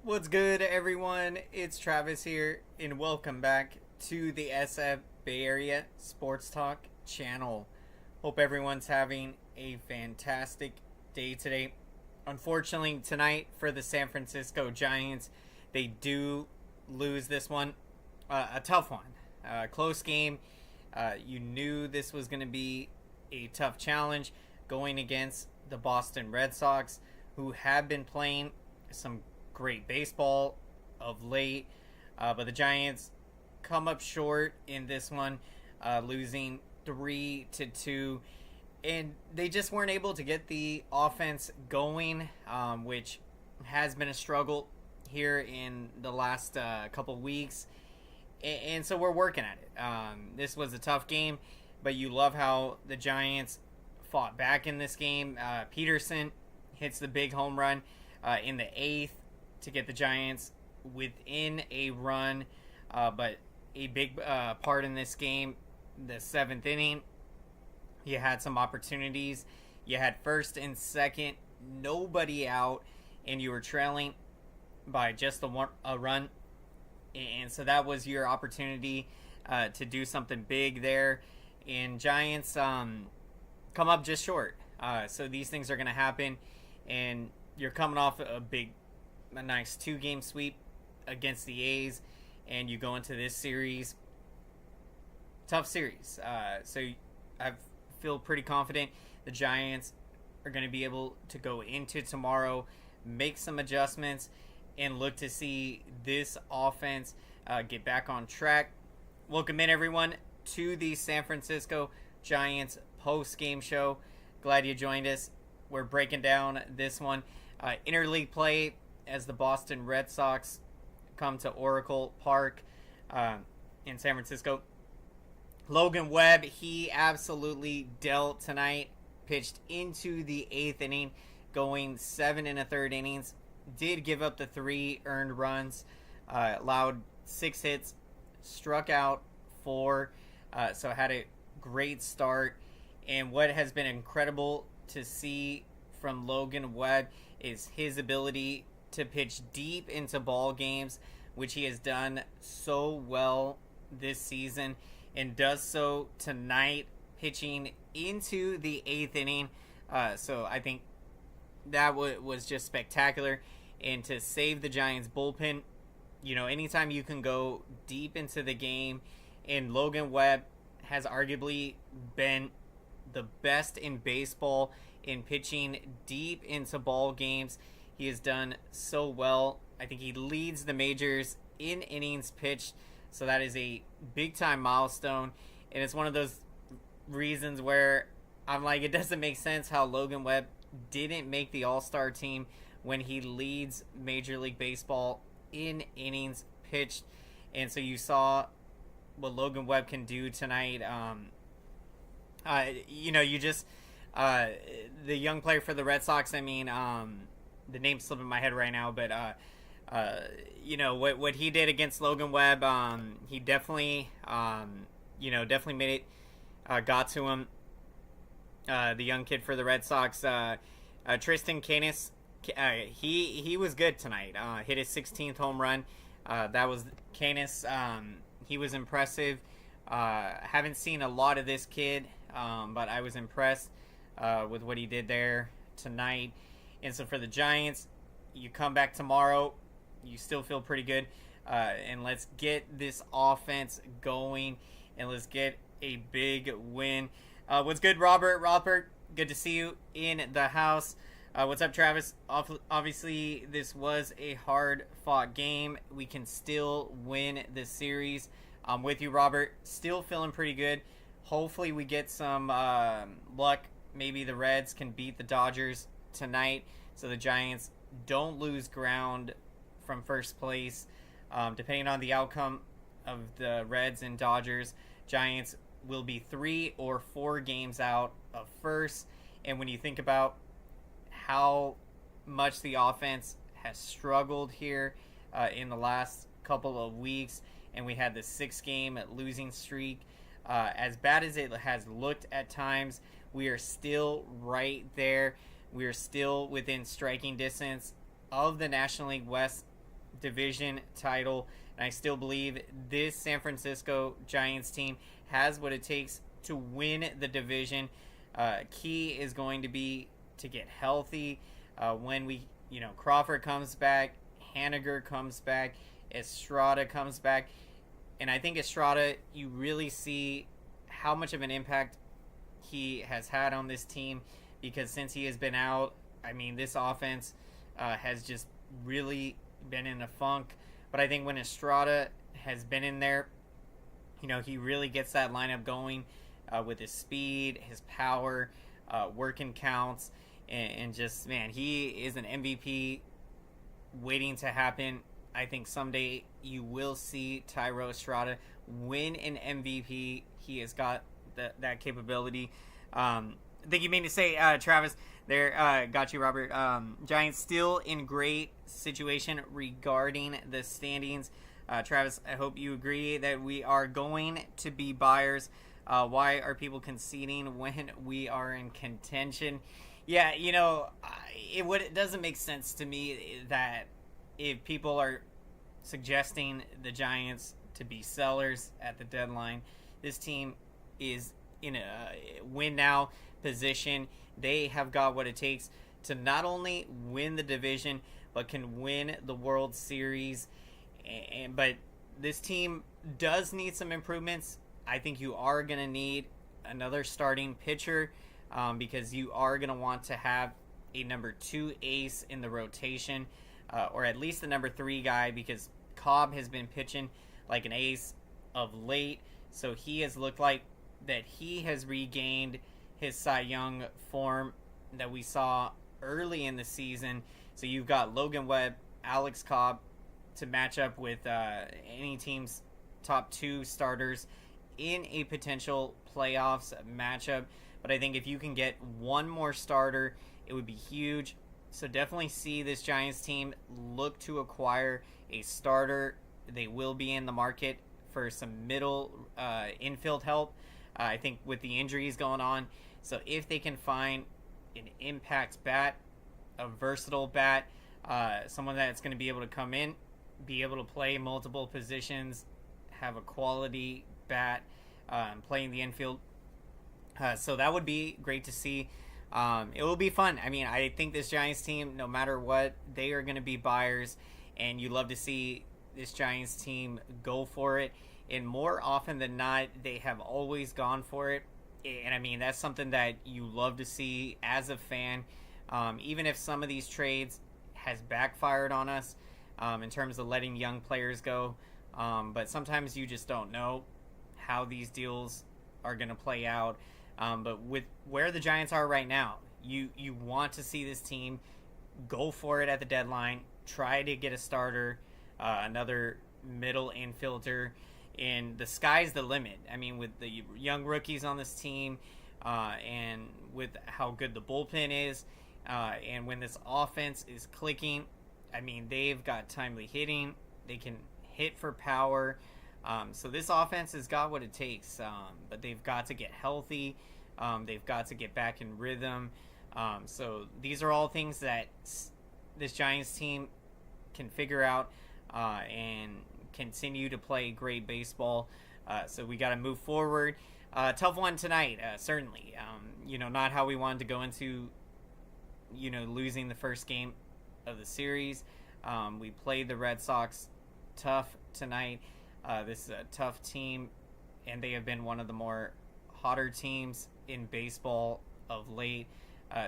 What's good, everyone? It's Travis here, and welcome back to the SF Bay Area SportsTalk channel. Hope everyone's having a fantastic day today. Unfortunately, tonight for the San Francisco Giants, they do lose this one. A tough one. Close game. You knew this was going to be a tough challenge going against the Boston Red Sox, who have been playing some great baseball of late, but the Giants come up short in this one, losing 3-2, and they just weren't able to get the offense going, which has been a struggle here in the last couple weeks, and so we're working at it. This was a tough game, but you love how the Giants fought back in this game. Peterson hits the big home run in the 8th to get the Giants within a run, but a big part in this game, the 7th inning, you had some opportunities. You had first and second, nobody out, and you were trailing by just a run, and so that was your opportunity to do something big there, and Giants come up just short. So these things are going to happen, and you're coming off a nice 2-game sweep against the A's, and you go into this series, tough series. So I feel pretty confident the Giants are going to be able to go into tomorrow, make some adjustments, and look to see this offense get back on track. Welcome in, everyone, to the San Francisco Giants post-game show. Glad you joined us. We're breaking down this one. Interleague play as the Boston Red Sox come to Oracle Park in San Francisco. Logan Webb, he absolutely dealt tonight. Pitched into the 8th inning, going 7 1/3 innings. Did give up the 3 earned runs, allowed 6 hits, struck out 4, so had a great start. And what has been incredible to see from Logan Webb is his ability to pitch deep into ball games, which he has done so well this season, and does so tonight, pitching into the 8th inning. So I think that was just spectacular. And to save the Giants bullpen, anytime you can go deep into the game, and Logan Webb has arguably been the best in baseball in pitching deep into ball games. He has done so well. I think he leads the majors in innings pitched, so that is a big-time milestone. And it's one of those reasons where I'm like, it doesn't make sense how Logan Webb didn't make the All-Star team when he leads Major League Baseball in innings pitched. And so you saw what Logan Webb can do tonight. The young player for the Red Sox, the name's slipping my head right now, but what he did against Logan Webb, he definitely definitely made it, got to him. The young kid for the Red Sox, Tristan Canis, he was good tonight. Hit his 16th home run. That was Canis. He was impressive. Haven't seen a lot of this kid, but I was impressed with what he did there tonight. And so for the Giants, you come back tomorrow, you still feel pretty good, and let's get this offense going, and let's get a big win. What's good, Robert? Robert, good to see you in the house. What's up, Travis? Obviously, this was a hard-fought game. We can still win this series. I'm with you, Robert. Still feeling pretty good. Hopefully we get some luck. Maybe the Reds can beat the Dodgers tonight, so the Giants don't lose ground from first place. Depending on the outcome of the Reds and Dodgers, Giants will be 3 or 4 games out of first. And when you think about how much the offense has struggled here in the last couple of weeks, and we had the 6-game losing streak, as bad as it has looked at times, we are still right there. We are still within striking distance of the National League West division title. And I still believe this San Francisco Giants team has what it takes to win the division. Key is going to be to get healthy. When Crawford comes back, Haniger comes back, Estrada comes back. And I think Estrada, you really see how much of an impact he has had on this team, because since he has been out, I mean, this offense has just really been in a funk. But I think when Estrada has been in there, he really gets that lineup going with his speed, his power, working counts, and just, man, he is an MVP waiting to happen. I think someday you will see Thairo Estrada win an MVP. He has got that capability. I think you mean to say, Travis, there, got you, Robert. Giants still in great situation regarding the standings. Travis, I hope you agree that we are going to be buyers. Why are people conceding when we are in contention? Yeah, it doesn't make sense to me that if people are suggesting the Giants to be sellers at the deadline, this team is in a win now position. They have got what it takes to not only win the division, but can win the World Series. But this team does need some improvements. I think you are going to need another starting pitcher, because you are going to want to have a number 2 ace in the rotation, or at least the number 3 guy, because Cobb has been pitching like an ace of late. So he has looked like that he has regained his Cy Young form that we saw early in the season. So you've got Logan Webb, Alex Cobb to match up with any team's top 2 starters in a potential playoffs matchup. But I think if you can get one more starter, it would be huge. So definitely see this Giants team look to acquire a starter. They will be in the market for some middle infield help, I think, with the injuries going on. So if they can find an impact bat, a versatile bat, someone that's going to be able to come in, be able to play multiple positions, have a quality bat, play in the infield. So that would be great to see. It will be fun. I mean, I think this Giants team, no matter what, they are going to be buyers, and you love to see this Giants team go for it. And more often than not, they have always gone for it. And I mean, that's something that you love to see as a fan. Even if some of these trades has backfired on us in terms of letting young players go. But sometimes you just don't know how these deals are going to play out. But with where the Giants are right now, you want to see this team go for it at the deadline, try to get a starter, another middle infielder, and the sky's the limit. I mean, with the young rookies on this team, and with how good the bullpen is, and when this offense is clicking, I mean, they've got timely hitting. They can hit for power. So this offense has got what it takes, but they've got to get healthy. They've got to get back in rhythm. So these are all things that this Giants team can figure out and continue to play great baseball. So we got to move forward. Tough one tonight, certainly. Not how we wanted to go into, losing the first game of the series. We played the Red Sox tough tonight. This is a tough team, and they have been one of the more hotter teams in baseball of late.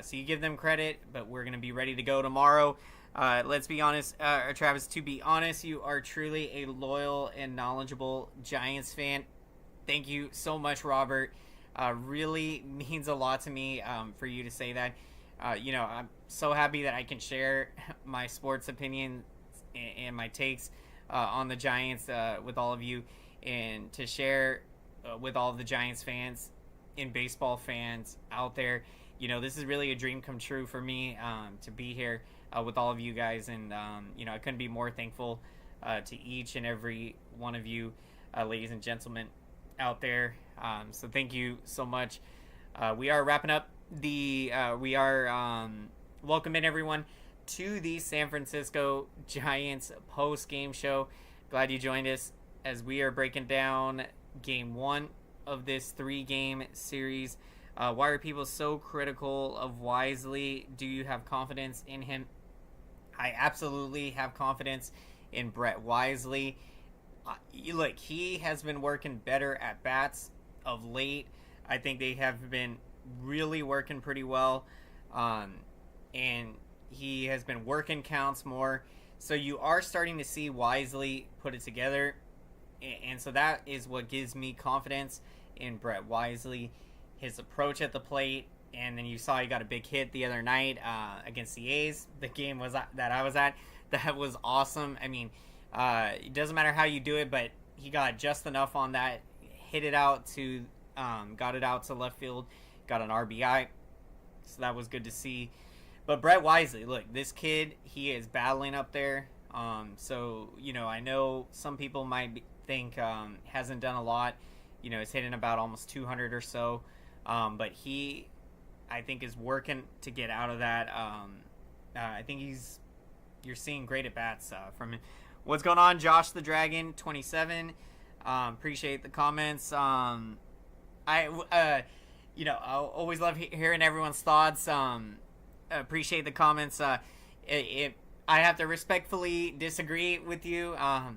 So you give them credit, but we're going to be ready to go tomorrow. Let's be honest, Travis, to be honest, you are truly a loyal and knowledgeable Giants fan. Thank you so much, Robert. Really means a lot to me for you to say that. I'm so happy that I can share my sports opinion and my takes on the Giants with all of you, and to share with all of the Giants fans and baseball fans out there. This is really a dream come true for me to be here with all of you guys, and I couldn't be more thankful to each and every one of you, ladies and gentlemen out there. So thank you so much. We are wrapping up we are welcoming everyone to the San Francisco Giants post-game show. Glad you joined us as we are breaking down game 1 of this 3-game series. Why are people so critical of Wisely? Do you have confidence in him? I absolutely have confidence in Brett Wisely. Look, he has been working better at bats of late. I think they have been really working pretty well. And he has been working counts more. So you are starting to see Wisely put it together. And so that is what gives me confidence in Brett Wisely. His approach at the plate. And then you saw he got a big hit the other night against the A's. The game that I was at. That was awesome. I mean, it doesn't matter how you do it, but he got just enough on that. Hit it out to, got it out to left field. Got an RBI. So that was good to see. But Brett Wisely, look, this kid, he is battling up there. So, I know some people might think hasn't done a lot. He's hitting about almost 200 or so. But he, I think, is working to get out of that. I think you're seeing great at-bats from him. What's going on, Josh the Dragon, 27? Appreciate the comments. I always love hearing everyone's thoughts. Appreciate the comments. I have to respectfully disagree with you. I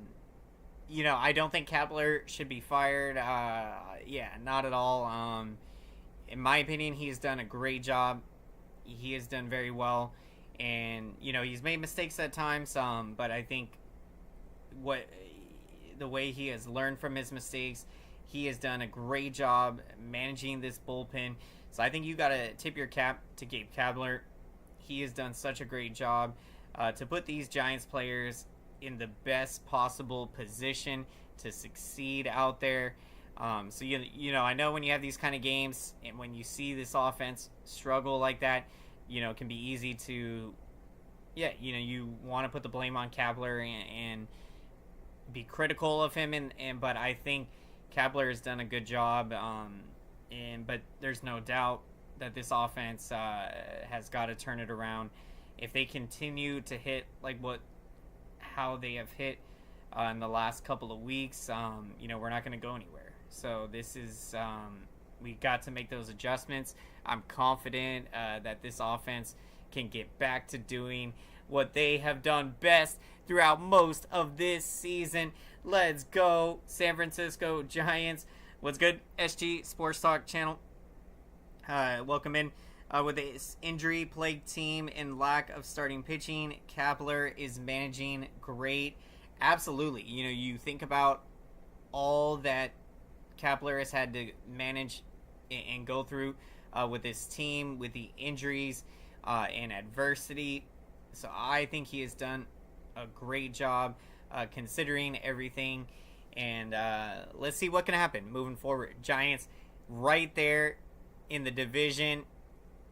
don't think Kepler should be fired. Not at all. In my opinion, he's done a great job. He has done very well. And, he's made mistakes at times. But I think the way he has learned from his mistakes, he has done a great job managing this bullpen. So I think you got to tip your cap to Gabe Kapler. He has done such a great job to put these Giants players in the best possible position to succeed out there. So, I know when you have these kind of games and when you see this offense struggle like that, it can be easy to, you want to put the blame on Kapler and be critical of him. But I think Kapler has done a good job. But there's no doubt that this offense has got to turn it around. If they continue to hit how they have hit in the last couple of weeks, we're not going to go anywhere. So this is we got to make those adjustments. I'm confident that this offense can get back to doing what they have done best throughout most of this season. Let's go, San Francisco Giants. What's good, SG Sports Talk channel? Welcome in. With this injury-plagued team and lack of starting pitching, Kapler is managing great. Absolutely. You think about all that Kapler has had to manage and go through with this team, with the injuries and adversity. So I think he has done a great job considering everything. And let's see what can happen moving forward. Giants right there in the division.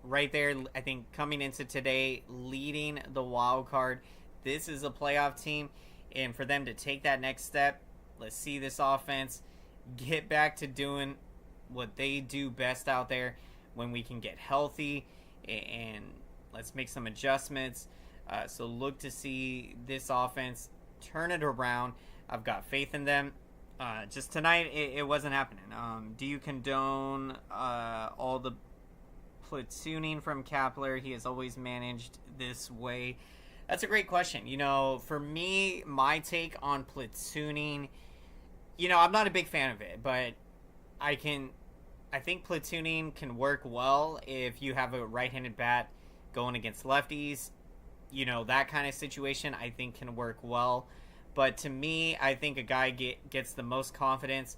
Right there, I think, coming into today, leading the wild card. This is a playoff team. And for them to take that next step, let's see this offense get back to doing what they do best out there when we can get healthy. And let's make some adjustments. So look to see this offense turn it around. I've got faith in them. Just tonight, it wasn't happening. Do you condone all the platooning from Kapler? He has always managed this way. That's a great question. For me, my take on platooning, I'm not a big fan of it, but I think platooning can work well if you have a right-handed bat going against lefties. That kind of situation I think can work well. But to me, I think a guy gets the most confidence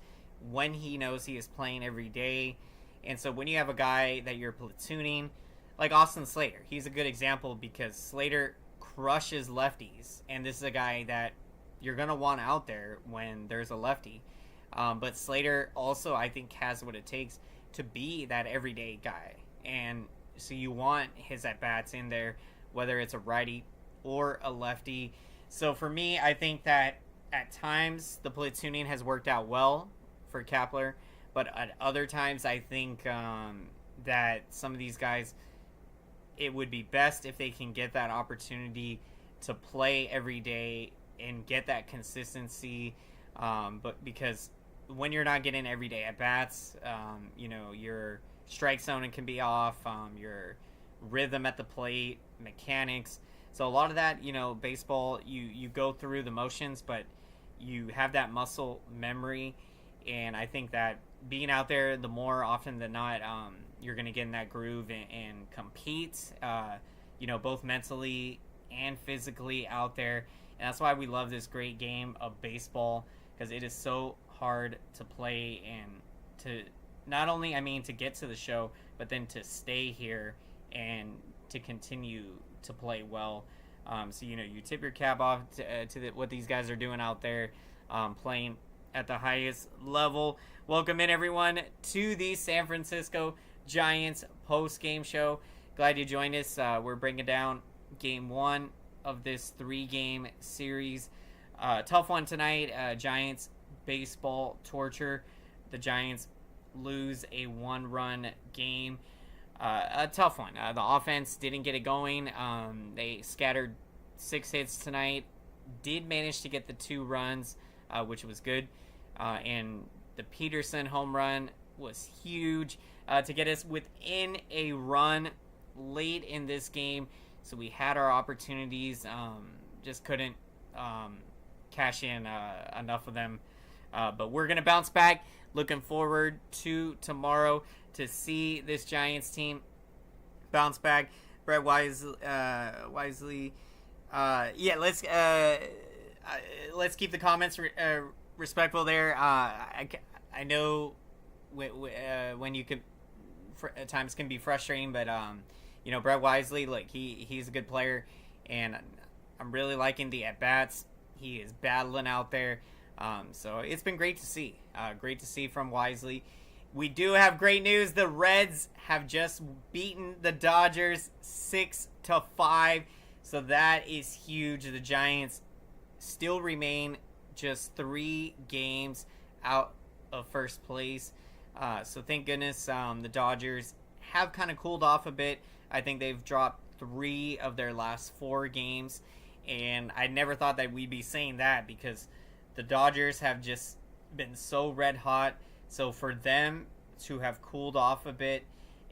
when he knows he is playing every day. And so when you have a guy that you're platooning, like Austin Slater, he's a good example because Slater crushes lefties. And this is a guy that you're going to want out there when there's a lefty. But Slater also, I think, has what it takes to be that everyday guy. And so you want his at-bats in there, whether it's a righty or a lefty. So for me, I think that at times the platooning has worked out well for Kapler. But at other times, I think that some of these guys, it would be best if they can get that opportunity to play every day and get that consistency. But because when you're not getting everyday at bats, your strike zone can be off, your rhythm at the plate, mechanics. So a lot of that, baseball, you go through the motions, but you have that muscle memory. And I think that being out there, the more often than not, you're going to get in that groove and compete, both mentally and physically out there. And that's why we love this great game of baseball, because it is so hard to play and to not only, to get to the show, but then to stay here and to continue to play well. So, you tip your cap off to what these guys are doing out there, playing at the highest level. Welcome in, everyone, to the San Francisco Giants post-game show. Glad you joined us. We're bringing down game 1 of this 3-game series. Tough one tonight. Giants baseball torture. The Giants lose a 1-run game. A tough one. The offense didn't get it going. They scattered 6 hits tonight. Did manage to get the 2 runs, which was good. And the Peterson home run was huge to get us within a run late in this game. So we had our opportunities, just couldn't cash in enough of them. But we're going to bounce back. Looking forward to tomorrow to see this Giants team bounce back. Brett Wisely. Let's keep the comments respectful there. I know when you could at times can be frustrating, but Brett Wisely, he's a good player, and I'm really liking the at bats. He is battling out there. So it's been great to see. Great to see from Wisely. We do have great news. The Reds have just beaten the Dodgers 6-5. So that is huge. The Giants still remain just 3 games out of first place. So thank goodness the Dodgers have kind of cooled off a bit. I think they've dropped 3 of their last 4 games. And I never thought that we'd be saying that, because the Dodgers have just been so red hot. So for them to have cooled off a bit,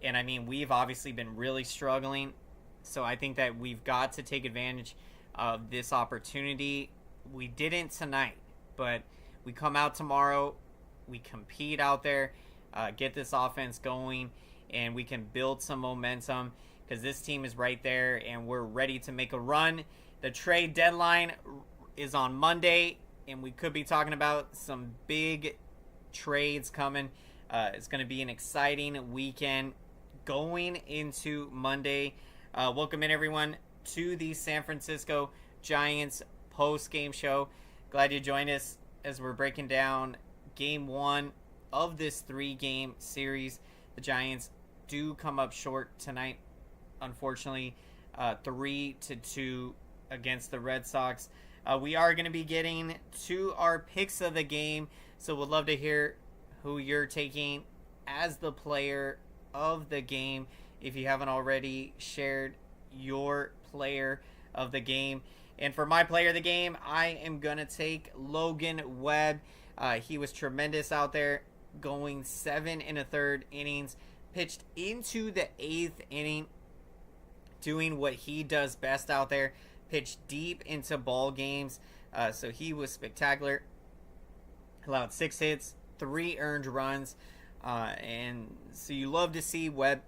and we've obviously been really struggling. So I think that we've got to take advantage of this opportunity. We didn't tonight, but we come out tomorrow, we compete out there, get this offense going, and we can build some momentum, because this team is right there and we're ready to make a run. The trade deadline is on Monday, and we could be talking about some big trades coming. It's going to be an exciting weekend going into Monday. Welcome in, everyone, to the San Francisco Giants post-game show. Glad you joined us as we're breaking down game 1 of this 3-game series. The Giants do come up short tonight, unfortunately, 3-2 against the Red Sox. We are going to be getting to our picks of the game, so we'd love to hear who you're taking as the player of the game. If you haven't already shared your player of the game. And for my player of the game, I am going to take Logan Webb. He was tremendous out there, going 7 1/3 innings, pitched into the 8th inning, doing what he does best out there, pitched deep into ball games. So he was spectacular. Allowed 6 hits, 3 earned runs. And so you love to see Webb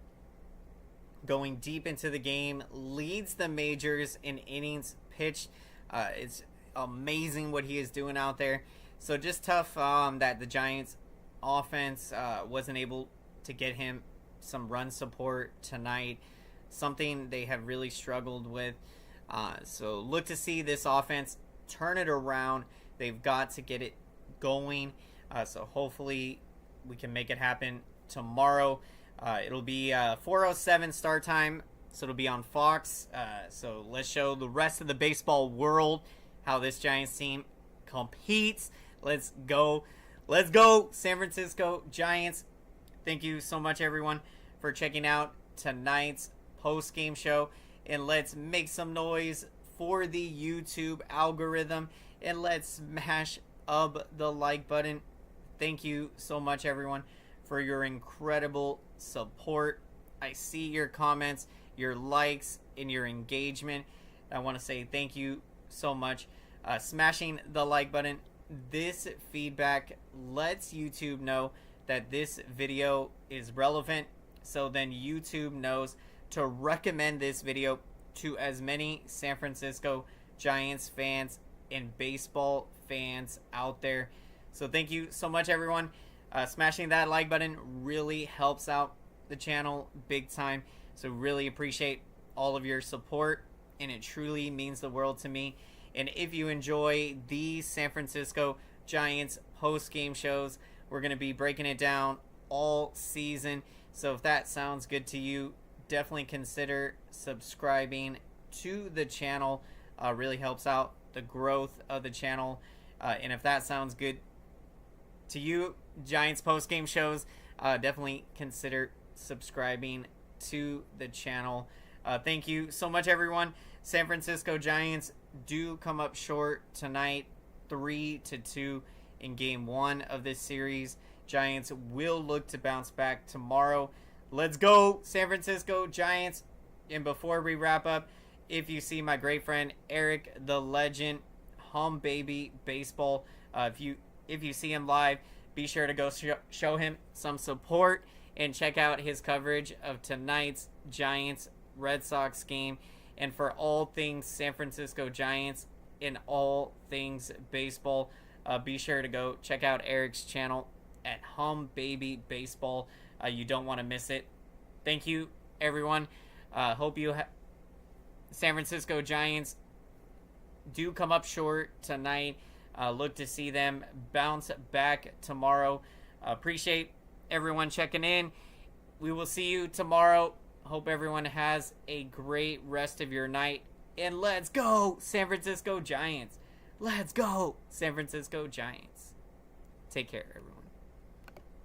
going deep into the game, leads the majors in innings pitched. It's amazing what he is doing out there. So just tough that the Giants offense wasn't able to get him some run support tonight, something they have really struggled with. So look to see this offense turn it around. They've got to get it going. So hopefully we can make it happen tomorrow. It'll be 4:07 start time, so it'll be on Fox. So let's show the rest of the baseball world how this Giants team competes. Let's go. Let's go, San Francisco Giants. Thank you so much, everyone, for checking out tonight's post-game show. And let's make some noise for the YouTube algorithm. And let's smash up the like button. Thank you so much, everyone, for your incredible support. I see your comments, your likes, and your engagement. I want to say thank you so much. Smashing the like button. This feedback lets YouTube know that this video is relevant, so then YouTube knows to recommend this video to as many San Francisco Giants fans and baseball fans out there. So thank you so much, everyone. Smashing that like button really helps out the channel big time. So really appreciate all of your support, and it truly means the world to me. And if you enjoy these San Francisco Giants post-game shows, we're going to be breaking it down all season. So if that sounds good to you, definitely consider subscribing to the channel. Really helps out the growth of the channel. And if that sounds good to you, Giants post-game shows, definitely consider subscribing to the channel. Thank you so much, everyone. San Francisco Giants do come up short tonight, 3-2 in game 1 of this series. Giants will look to bounce back tomorrow. Let's go, San Francisco Giants. And before we wrap up, if you see my great friend Eric the Legend, Hum Baby Baseball, if you see him live, be sure to go show him some support and check out his coverage of tonight's Giants Red Sox game. And for all things San Francisco Giants and all things baseball, be sure to go check out Eric's channel at Hum Baby Baseball. You don't want to miss it. Thank you, everyone. Hope you San Francisco Giants do come up short tonight. Look to see them bounce back tomorrow. Appreciate everyone checking in. We will see you tomorrow. Hope everyone has a great rest of your night. And let's go, San Francisco Giants. Let's go, San Francisco Giants. Take care, everyone.